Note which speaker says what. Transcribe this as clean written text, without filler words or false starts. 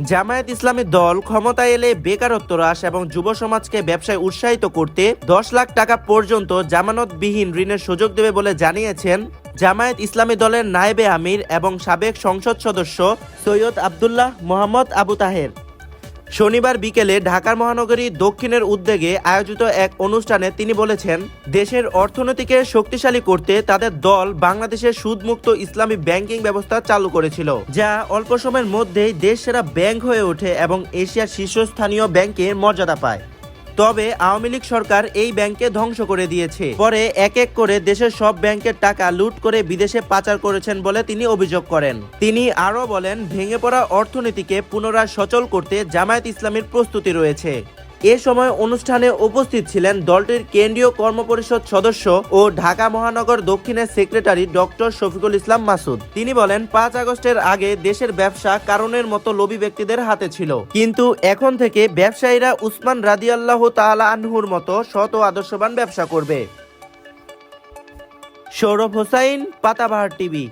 Speaker 1: জামায়াত ইসলামী দল ক্ষমতায় এলে বেকারত্ব হ্রাস এবং যুব সমাজকে ব্যবসায় উৎসাহিত করতে 10 লাখ টাকা পর্যন্ত জামানতবিহীন ঋণের সুযোগ দেবে বলে জানিয়েছেন জামায়াত ইসলামী দলের নায়েবে আমির এবং সাবেক সংসদ সদস্য সৈয়দ আবদুল্লাহ মোহাম্মদ আবু তাহের। শনিবার বিকেলে ঢাকার মহানগরী দক্ষিণের উদ্যোগে আয়োজিত এক অনুষ্ঠানে তিনি বলেছেন, দেশের অর্থনীতিকে শক্তিশালী করতে তাদের দল বাংলাদেশের সুদমুক্ত ইসলামী ব্যাংকিং ব্যবস্থা চালু করেছিল, যা অল্প সময়ের মধ্যেই দেশ সেরা ব্যাংক হয়ে ওঠে এবং এশিয়ার শীর্ষস্থানীয় ব্যাংকের মর্যাদা পায়। তবে আওয়ামী লীগ সরকার এই ব্যাংককে ধ্বংস করে দিয়েছে। পরে এক এক করে দেশের সব ব্যাংকের টাকা লুট করে বিদেশে পাচার করেছেন বলে তিনি অভিযোগ করেন। তিনি আরও বলেন, ভেঙে পড়া অর্থনীতিকে পুনরায় সচল করতে জামায়াত ইসলামীর প্রস্তুতি রয়েছে। এ সময় অনুষ্ঠানে উপস্থিত ছিলেন দলটির কেন্দ্রীয় কর্মপরিষদ সদস্য ও ঢাকা মহানগর দক্ষিণের সেক্রেটারি ডক্টর শফিকুল ইসলাম মাসুদ। তিনি বলেন, 5 আগস্টের আগে দেশের ব্যবসা কারণের মতো লোভী ব্যক্তিদের হাতে ছিল, কিন্তু এখন থেকে ব্যবসায়ীরা উসমান রাদিয়াল্লাহু তাআলা আনহুর মতো সৎ ও আদর্শবান ব্যবসা করবে। সৌরভ হোসাইন, পাতাবাহার টিভি।